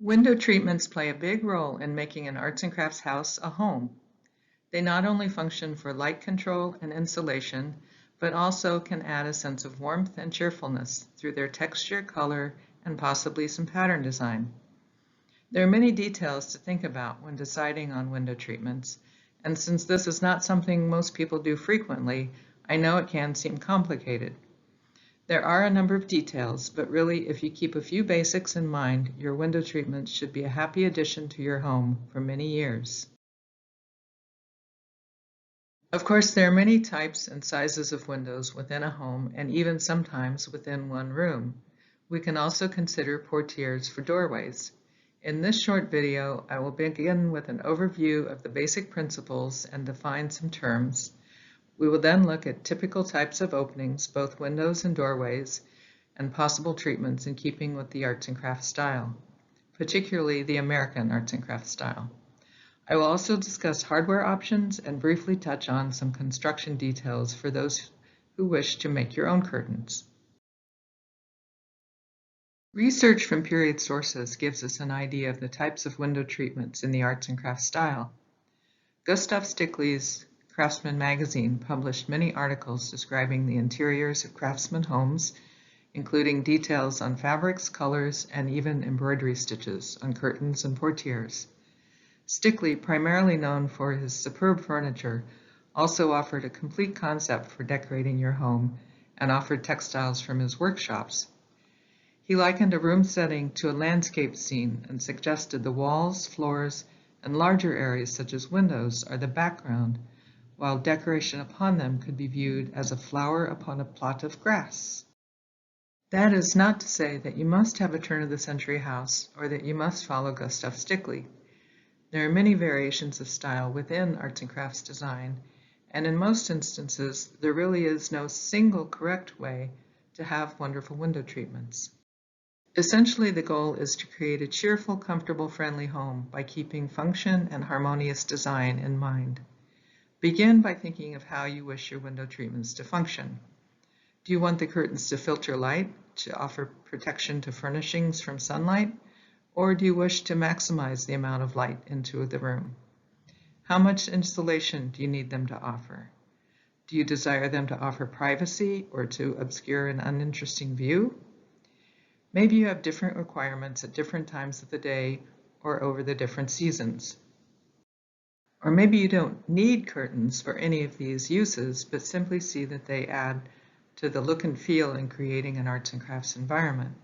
Window treatments play a big role in making an arts and crafts house a home. They not only function for light control and insulation, but also can add a sense of warmth and cheerfulness through their texture, color, and possibly some pattern design. There are many details to think about when deciding on window treatments, and since this is not something most people do frequently, I know it can seem complicated. There are a number of details, but really, if you keep a few basics in mind, your window treatments should be a happy addition to your home for many years. Of course, there are many types and sizes of windows within a home and even sometimes within one room. We can also consider portieres for doorways. In this short video, I will begin with an overview of the basic principles and define some terms. We will then look at typical types of openings, both windows and doorways, and possible treatments in keeping with the arts and crafts style, particularly the American arts and crafts style. I will also discuss hardware options and briefly touch on some construction details for those who wish to make your own curtains. Research from period sources gives us an idea of the types of window treatments in the arts and crafts style. Gustav Stickley's Craftsman magazine published many articles describing the interiors of craftsman homes, including details on fabrics, colors, and even embroidery stitches on curtains and portieres. Stickley, primarily known for his superb furniture, also offered a complete concept for decorating your home and offered textiles from his workshops. He likened a room setting to a landscape scene and suggested the walls, floors, and larger areas such as windows are the background, while decoration upon them could be viewed as a flower upon a plot of grass. That is not to say that you must have a turn-of-the-century house or that you must follow Gustav Stickley. There are many variations of style within arts and crafts design, and in most instances, there really is no single correct way to have wonderful window treatments. Essentially, the goal is to create a cheerful, comfortable, friendly home by keeping function and harmonious design in mind. Begin by thinking of how you wish your window treatments to function. Do you want the curtains to filter light, to offer protection to furnishings from sunlight, or do you wish to maximize the amount of light into the room? How much insulation do you need them to offer? Do you desire them to offer privacy or to obscure an uninteresting view? Maybe you have different requirements at different times of the day or over the different seasons. Or maybe you don't need curtains for any of these uses, but simply see that they add to the look and feel in creating an arts and crafts environment.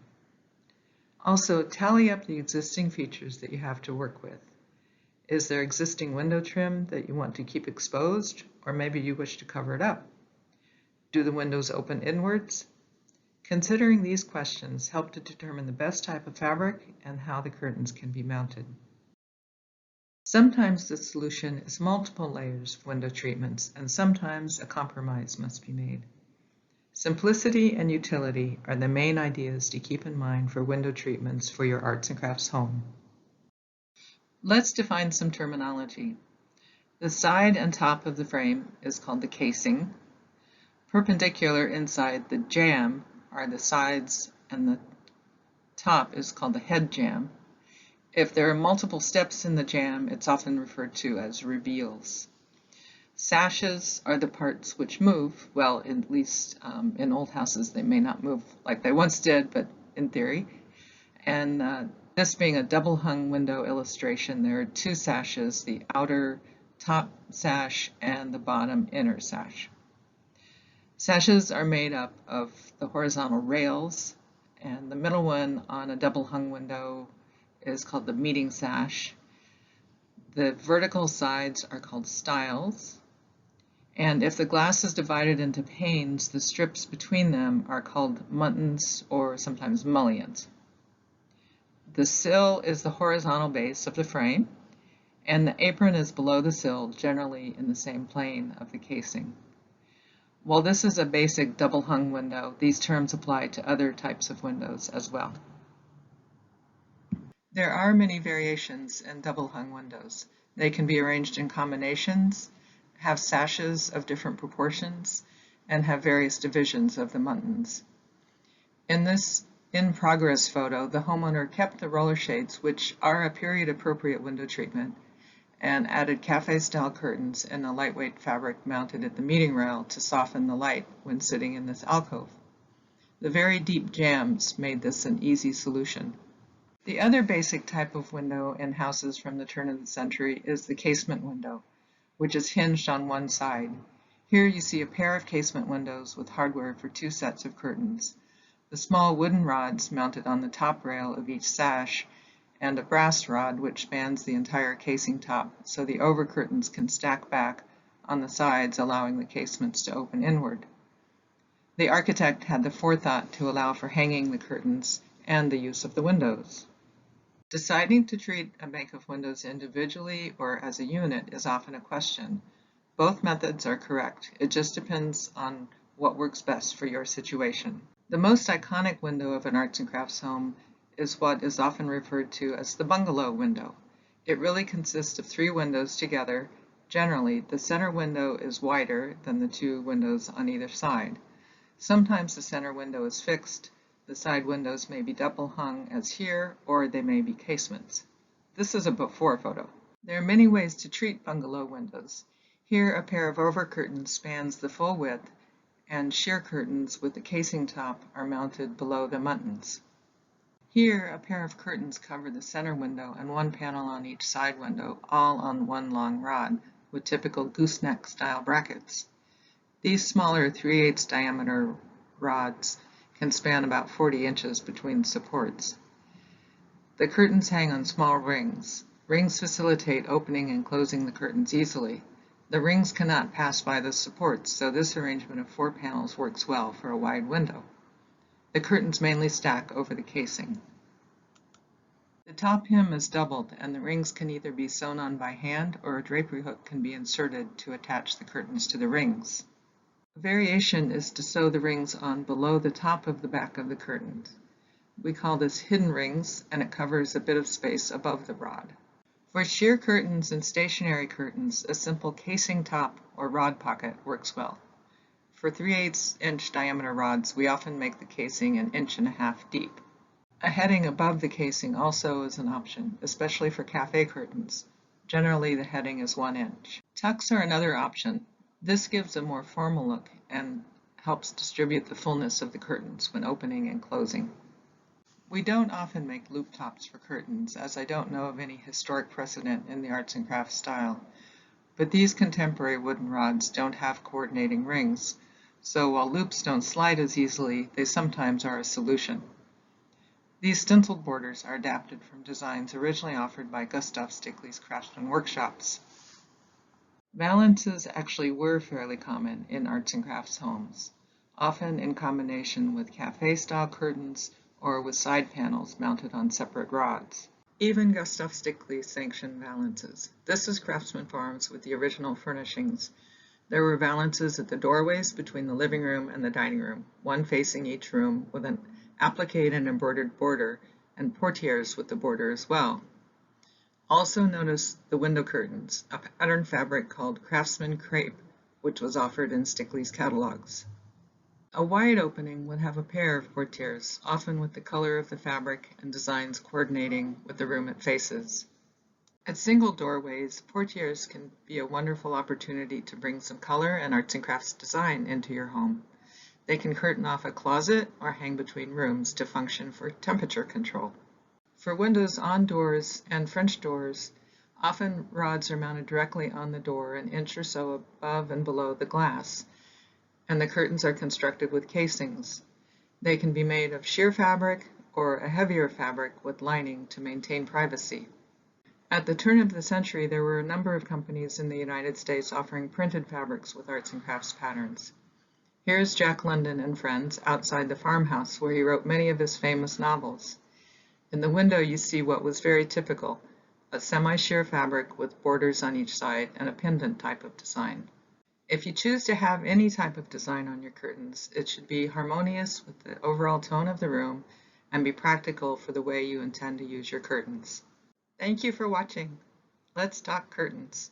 Also, tally up the existing features that you have to work with. Is there existing window trim that you want to keep exposed, or maybe you wish to cover it up? Do the windows open inwards? Considering these questions help to determine the best type of fabric and how the curtains can be mounted. Sometimes the solution is multiple layers of window treatments, and sometimes a compromise must be made. Simplicity and utility are the main ideas to keep in mind for window treatments for your arts and crafts home. Let's define some terminology. The side and top of the frame is called the casing. Perpendicular inside the jamb are the sides, and the top is called the head jamb. If there are multiple steps in the jamb, it's often referred to as reveals. Sashes are the parts which move. Well, at least in old houses, they may not move like they once did, but in theory. And this being a double hung window illustration, there are two sashes, the outer top sash and the bottom inner sash. Sashes are made up of the horizontal rails, and the middle one on a double hung window is called the meeting sash. The vertical sides are called stiles, and if the glass is divided into panes, the strips between them are called muntins or sometimes mullions. The sill is the horizontal base of the frame, and the apron is below the sill, generally in the same plane of the casing. While this is a basic double hung window, these terms apply to other types of windows as well. There are many variations in double hung windows. They can be arranged in combinations, have sashes of different proportions, and have various divisions of the muntins. In this In progress photo, the homeowner kept the roller shades, which are a period-appropriate window treatment, and added cafe-style curtains and a lightweight fabric mounted at the meeting rail to soften the light when sitting in this alcove. The very deep jambs made this an easy solution. The other basic type of window in houses from the turn of the century is the casement window, which is hinged on one side. Here you see a pair of casement windows with hardware for 2 sets of curtains. The small wooden rods mounted on the top rail of each sash, and a brass rod which spans the entire casing top so the over curtains can stack back on the sides, allowing the casements to open inward. The architect had the forethought to allow for hanging the curtains and the use of the windows. Deciding to treat a make of windows individually or as a unit is often a question. Both methods are correct. It just depends on what works best for your situation. The most iconic window of an arts and crafts home is what is often referred to as the bungalow window. It really consists of 3 windows together. Generally, the center window is wider than the 2 windows on either side. Sometimes the center window is fixed. The side windows may be double hung as here, or they may be casements. This is a before photo. There are many ways to treat bungalow windows. Here, a pair of over curtains spans the full width, and sheer curtains with the casing top are mounted below the muttons. Here, a pair of curtains cover the center window and 1 panel on each side window, all on 1 long rod, with typical gooseneck style brackets. These smaller 3/8 diameter rods can span about 40 inches between supports. The curtains hang on small rings. Rings facilitate opening and closing the curtains easily. The rings cannot pass by the supports, so this arrangement of 4 panels works well for a wide window. The curtains mainly stack over the casing. The top hem is doubled, and the rings can either be sewn on by hand or a drapery hook can be inserted to attach the curtains to the rings. A variation is to sew the rings on below the top of the back of the curtains. We call this hidden rings, and it covers a bit of space above the rod. For sheer curtains and stationary curtains, a simple casing top or rod pocket works well. For 3/8 inch diameter rods, we often make the casing 1.5 inches deep. A heading above the casing also is an option, especially for cafe curtains. Generally, the heading is 1 inch. Tucks are another option. This gives a more formal look and helps distribute the fullness of the curtains when opening and closing. We don't often make loop tops for curtains, as I don't know of any historic precedent in the arts and crafts style. But these contemporary wooden rods don't have coordinating rings, so while loops don't slide as easily, they sometimes are a solution. These stenciled borders are adapted from designs originally offered by Gustav Stickley's craftsman workshops. Valances actually were fairly common in arts and crafts homes, often in combination with cafe-style curtains or with side panels mounted on separate rods. Even Gustav Stickley sanctioned valances. This is Craftsman Farms with the original furnishings. There were valances at the doorways between the living room and the dining room, one facing each room with an appliqué and embroidered border, and portieres with the border as well. Also notice the window curtains, a pattern fabric called Craftsman Crepe, which was offered in Stickley's catalogs. A wide opening would have a pair of portieres, often with the color of the fabric and designs coordinating with the room it faces. At single doorways, portieres can be a wonderful opportunity to bring some color and arts and crafts design into your home. They can curtain off a closet or hang between rooms to function for temperature control. For windows on doors and French doors, often rods are mounted directly on the door an inch or so above and below the glass, and the curtains are constructed with casings. They can be made of sheer fabric or a heavier fabric with lining to maintain privacy. At the turn of the century, there were a number of companies in the United States offering printed fabrics with arts and crafts patterns. Here's Jack London and friends outside the farmhouse where he wrote many of his famous novels. In the window you see what was very typical, a semi-sheer fabric with borders on each side and a pendant type of design. If you choose to have any type of design on your curtains, it should be harmonious with the overall tone of the room and be practical for the way you intend to use your curtains. Thank you for watching. Let's talk curtains.